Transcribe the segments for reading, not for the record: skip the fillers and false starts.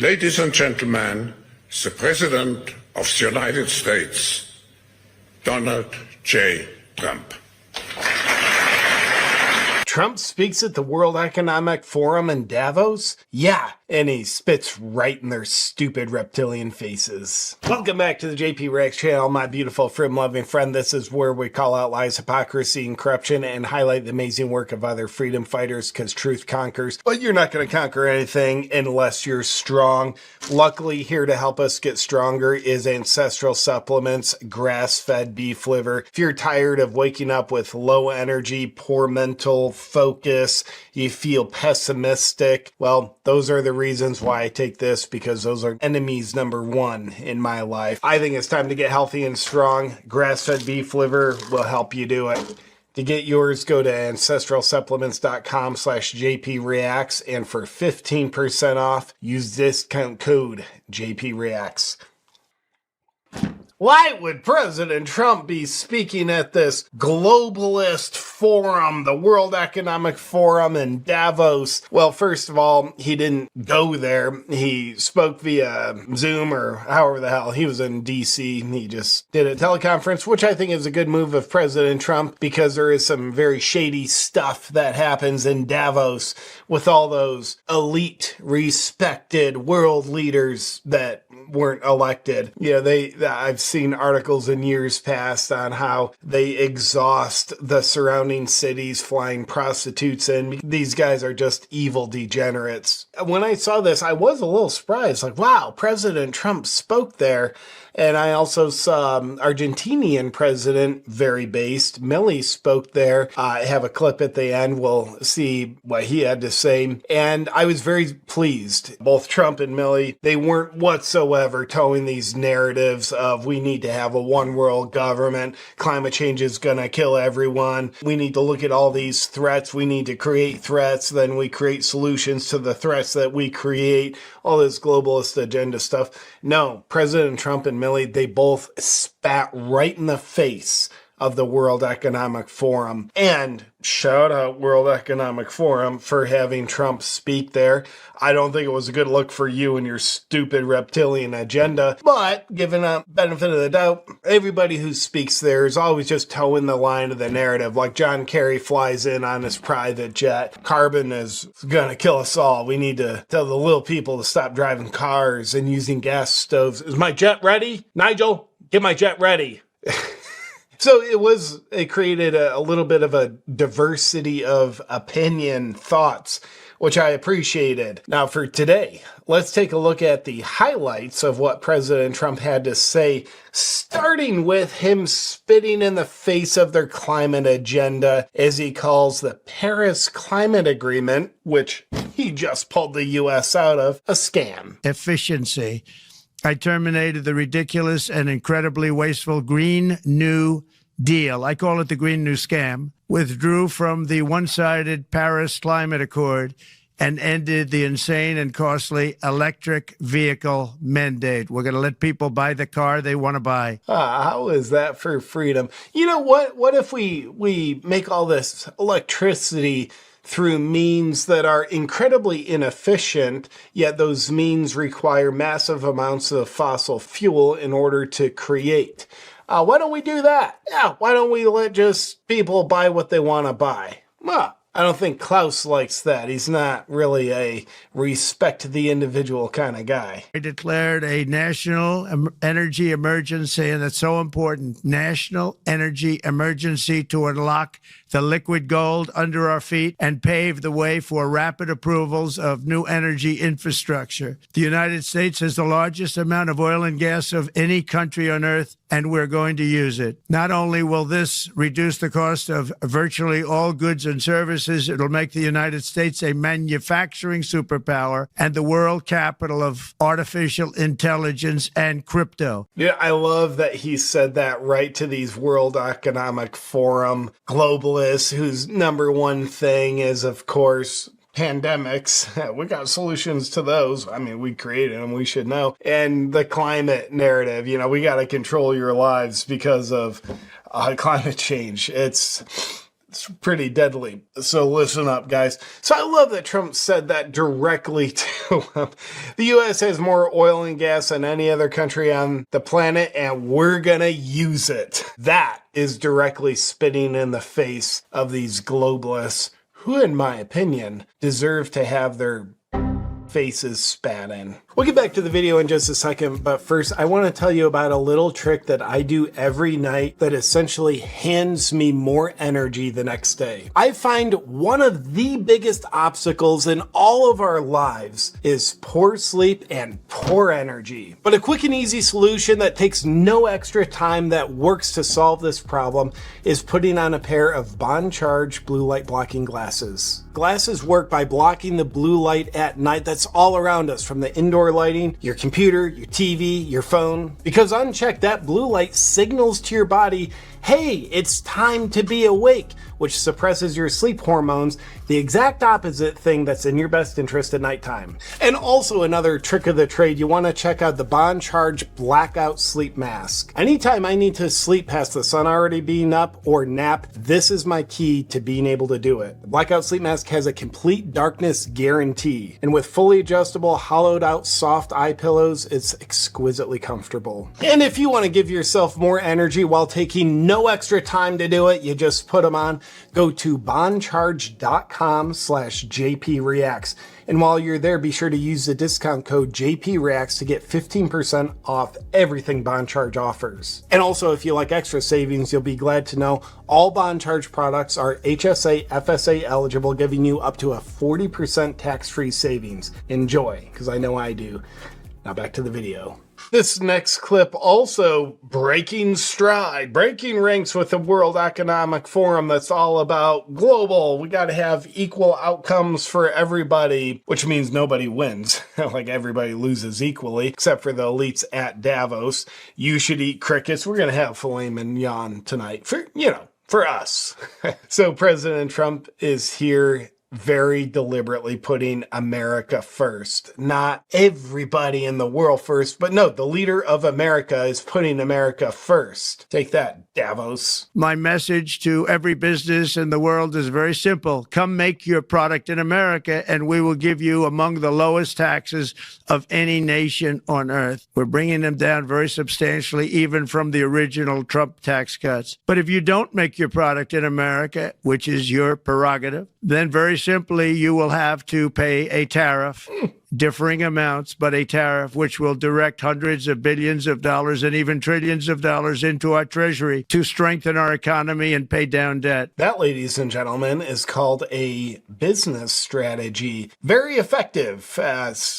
Ladies and gentlemen, the President of the United States, Donald J. Trump. Trump speaks at the World Economic Forum in Davos? Yeah, and he spits right in their stupid reptilian faces. Welcome back to the JP Reacts channel, my beautiful freedom-loving friend. This is where we call out lies, hypocrisy, and corruption and highlight the amazing work of other freedom fighters because truth conquers. But you're not going to conquer anything unless you're strong. Luckily, here to help us get stronger is Ancestral Supplements grass-fed beef liver. If you're tired of waking up with low energy, poor mental focus, you feel pessimistic, well, those are the reasons why I take this, because those are enemies number one in my life. I think it's time to get healthy and strong. Grass-fed beef liver will help you do it. To get yours, go to ancestralsupplements.com/JPReacts, and for 15% off, use discount code JPReacts. Why would President Trump be speaking at this globalist forum, the World Economic Forum in Davos? Well, first of all, he didn't go there. He spoke via Zoom or however the hell. He was in DC. He just did a teleconference, which I think is a good move of President Trump because there is some very shady stuff that happens in Davos with all those elite, respected world leaders that weren't elected. You know, I've seen articles in years past on how they exhaust the surrounding cities flying prostitutes in. These guys are just evil degenerates. When I saw this, I was a little surprised. Like, wow, President Trump spoke there. And I also saw Argentinian president, very based, Milei, spoke there. I have a clip at the end. We'll see what he had to say. And I was very pleased. Both Trump and Milei, they weren't whatsoever towing these narratives of we need to have a one world government. Climate change is going to kill everyone. We need to look at all these threats. We need to create threats. Then we create solutions to the threats that we create. All this globalist agenda stuff. No, President Trump and Milei, they both spat right in the face of the World Economic Forum. And shout out World Economic Forum for having Trump speak there. I don't think it was a good look for you and your stupid reptilian agenda, but given a benefit of the doubt, everybody who speaks there is always just towing the line of the narrative. Like John Kerry flies in on his private jet. Carbon is gonna kill us all. We need to tell the little people to stop driving cars and using gas stoves. Is my jet ready? Nigel, get my jet ready. So it created a little bit of a diversity of opinion, thoughts, which I appreciated. Now for today, let's take a look at the highlights of what President Trump had to say, starting with him spitting in the face of their climate agenda, as he calls the Paris Climate Agreement, which he just pulled the U.S. out of, a scam. Efficiency. I terminated the ridiculous and incredibly wasteful Green New Deal. I call it the Green New Scam. Withdrew from the one-sided Paris Climate Accord and ended the insane and costly electric vehicle mandate. We're going to let people buy the car they want to buy. How is that for freedom? You know what? What if we make all this electricity through means that are incredibly inefficient, yet those means require massive amounts of fossil fuel in order to create? Why don't we do that? Yeah, why don't we let just people buy what they want to buy? Well, I don't think Klaus likes that. He's not really a respect the individual kind of guy. I declared a national energy emergency, and that's so important. National energy emergency to unlock the liquid gold under our feet and pave the way for rapid approvals of new energy infrastructure. The United States has the largest amount of oil and gas of any country on earth, and we're going to use it. Not only will this reduce the cost of virtually all goods and services, it'll make the United States a manufacturing superpower and the world capital of artificial intelligence and crypto. Yeah, I love that he said that right to these World Economic Forum globalists whose number one thing is, of course, pandemics. We got solutions to those. I mean, we created them. We should know. And the climate narrative, you know, we got to control your lives because of climate change. It's pretty deadly. So listen up, guys. So I love that Trump said that directly to him. The U.S. has more oil and gas than any other country on the planet, and we're going to use it. That is directly spitting in the face of these globalists who, in my opinion, deserve to have their faces spat in. We'll get back to the video in just a second, but first I want to tell you about a little trick that I do every night that essentially hands me more energy the next day. I find one of the biggest obstacles in all of our lives is poor sleep and poor energy. But a quick and easy solution that takes no extra time that works to solve this problem is putting on a pair of Bond Charge blue light blocking glasses. Glasses work by blocking the blue light at night that's all around us, from the indoor lighting, your computer, your TV, your phone. Because unchecked, that blue light signals to your body, hey, it's time to be awake, which suppresses your sleep hormones, the exact opposite thing that's in your best interest at nighttime. And also another trick of the trade, you want to check out the Bond Charge Blackout Sleep Mask. Anytime I need to sleep past the sun already being up or nap, this is my key to being able to do it. The Blackout Sleep Mask has a complete darkness guarantee, and with fully adjustable, hollowed out, soft eye pillows, it's exquisitely comfortable. And if you want to give yourself more energy while taking no extra time to do it, you just put them on. Go to bondcharge.com/JPReacts. And while you're there, be sure to use the discount code JPReacts to get 15% off everything Bond Charge offers. And also, if you like extra savings, you'll be glad to know all Bond Charge products are HSA, FSA eligible, giving you up to a 40% tax-free savings. Enjoy, because I know I do. Now back to the video. This next clip also breaking ranks with the World Economic Forum that's all about global. We got to have equal outcomes for everybody, which means nobody wins. Like everybody loses equally, except for the elites at Davos. You should eat crickets. We're going to have filet mignon tonight for us. So President Trump is here very deliberately putting America first. Not everybody in the world first, but no, the leader of America is putting America first. Take that, Davos. My message to every business in the world is very simple. Come make your product in America, and we will give you among the lowest taxes of any nation on earth. We're bringing them down very substantially, even from the original Trump tax cuts. But if you don't make your product in America, which is your prerogative, then very simply, you will have to pay a tariff, differing amounts, but a tariff which will direct hundreds of billions of dollars and even trillions of dollars into our treasury to strengthen our economy and pay down debt. That, ladies and gentlemen, is called a business strategy. Very effective.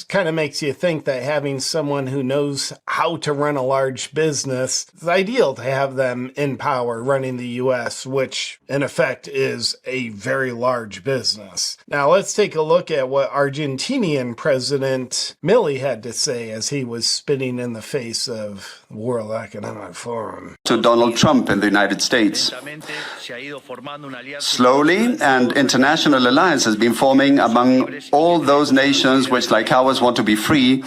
Kind of makes you think that having someone who knows how to run a large business is ideal to have them in power running the U.S., which in effect is a very large business. Now let's take a look at what Argentinian President Milei had to say as he was spitting in the face of the World Economic Forum. To Donald Trump in the United States. Slowly, an international alliance has been forming among all those nations which, like ours, want to be free.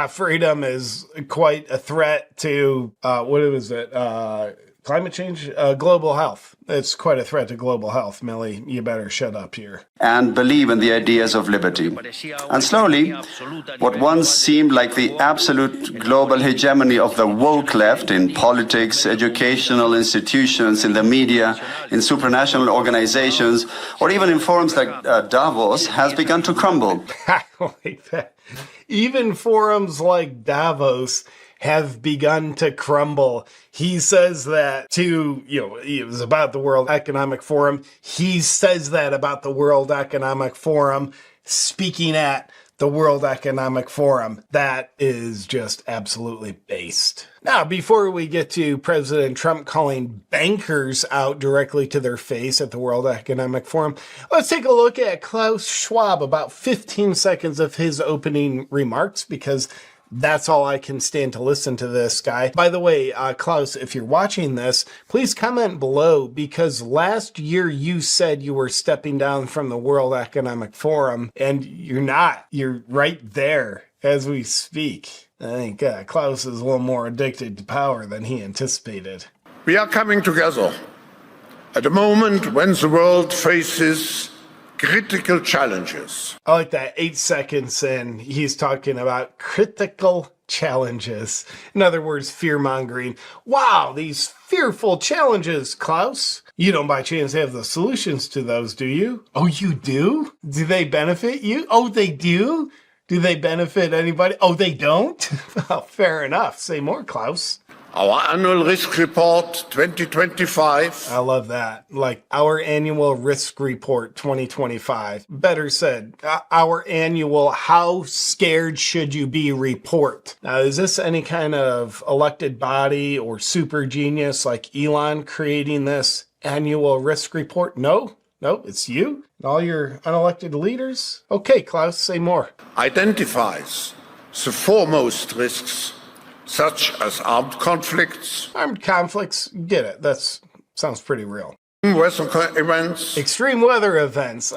Freedom is quite a threat to, climate change? Global health. It's quite a threat to global health, Millie. You better shut up here. And believe in the ideas of liberty. And slowly, what once seemed like the absolute global hegemony of the woke left in politics, educational institutions, in the media, in supranational organizations, or even in forums like Davos, has begun to crumble. Like that. Even forums like Davos have begun to crumble. He says that it was about the World Economic Forum. He says that about the World Economic Forum, speaking at the World Economic Forum. That is just absolutely based. Now, before we get to President Trump calling bankers out directly to their face at the World Economic Forum, let's take a look at Klaus Schwab, about 15 seconds of his opening remarks, because that's all I can stand to listen to this guy. By the way, Klaus, if you're watching this, please comment below, because last year you said you were stepping down from the World Economic Forum, and you're not. You're right there as we speak. I think Klaus is a little more addicted to power than he anticipated. We are coming together At a moment when the world faces critical challenges. I like that. 8 seconds in, he's talking about critical challenges. In other words, fear-mongering. Wow, these fearful challenges, Klaus. You don't by chance have the solutions to those, do you? Oh, you do? Do they benefit you? Oh, they do? Do they benefit anybody? Oh, they don't? Well, fair enough. Say more, Klaus. Our annual risk report 2025. I love that. Like our annual risk report 2025. Better said, our annual how scared should you be report. Now, is this any kind of elected body or super genius like Elon creating this annual risk report? No, it's you and all your unelected leaders. Okay, Klaus, say more. Identifies the foremost risks, such as armed conflicts. Armed conflicts, get it. That sounds pretty real. Weather events. Extreme weather events.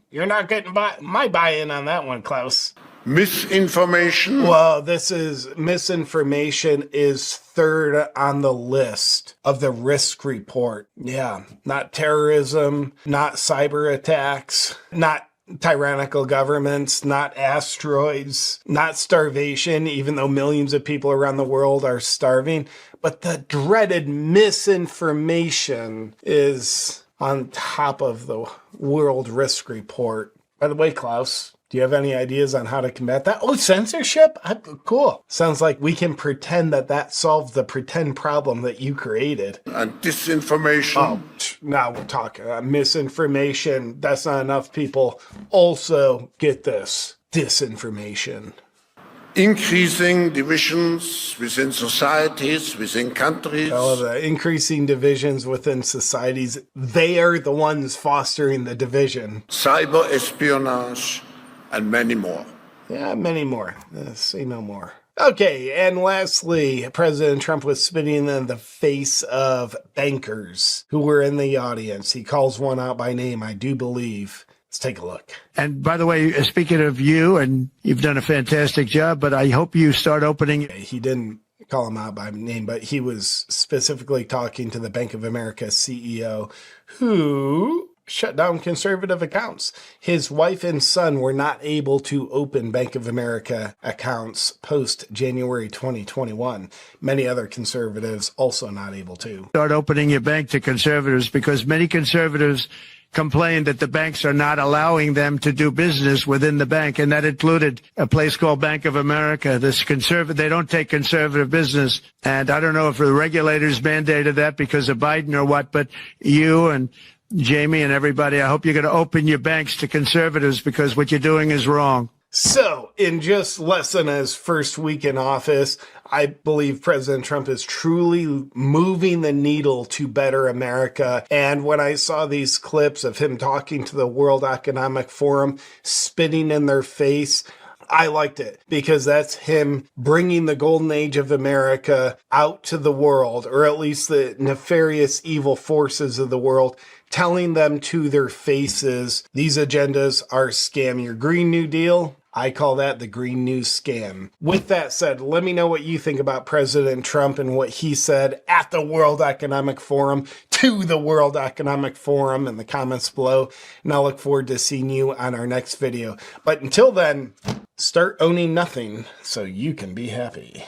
You're not getting my buy-in on that one, Klaus. Misinformation. Well, misinformation is third on the list of the risk report. Yeah, not terrorism, not cyber attacks, not tyrannical governments, not asteroids, not starvation, even though millions of people around the world are starving. But the dreaded misinformation is on top of the World Risk Report. By the way, Klaus, do you have any ideas on how to combat that? Oh, censorship? Cool. Sounds like we can pretend that solves the pretend problem that you created. And disinformation. Oh, now we're talking misinformation. That's not enough people. Also, get this, disinformation. Increasing divisions within societies, within countries. All of the increasing divisions within societies. They are the ones fostering the division. Cyber espionage. And many more. Yeah, many more. Say no more. Okay, and lastly, President Trump was spitting in the face of bankers who were in the audience. He calls one out by name, I do believe. Let's take a look. And by the way, speaking of you, and you've done a fantastic job, but I hope you start opening. He didn't call him out by name, but he was specifically talking to the Bank of America CEO who shut down conservative accounts. His wife and son were not able to open Bank of America accounts post January 2021. Many other conservatives also not able to. Start opening your bank to conservatives because many conservatives complained that the banks are not allowing them to do business within the bank, and that included a place called Bank of America. They don't take conservative business, and I don't know if the regulators mandated that because of Biden or what, but you and Jamie and everybody, I hope you're going to open your banks to conservatives because what you're doing is wrong. So, in just less than his first week in office, I believe President Trump is truly moving the needle to better America. And when I saw these clips of him talking to the World Economic Forum, spitting in their face, I liked it because that's him bringing the golden age of America out to the world, or at least the nefarious evil forces of the world, telling them to their faces, these agendas are scam. Your Green New Deal, I call that the Green New Scam. With that said, let me know what you think about President Trump and what he said at the World Economic Forum, to the World Economic Forum, in the comments below. And I'll look forward to seeing you on our next video. But until then, start owning nothing so you can be happy.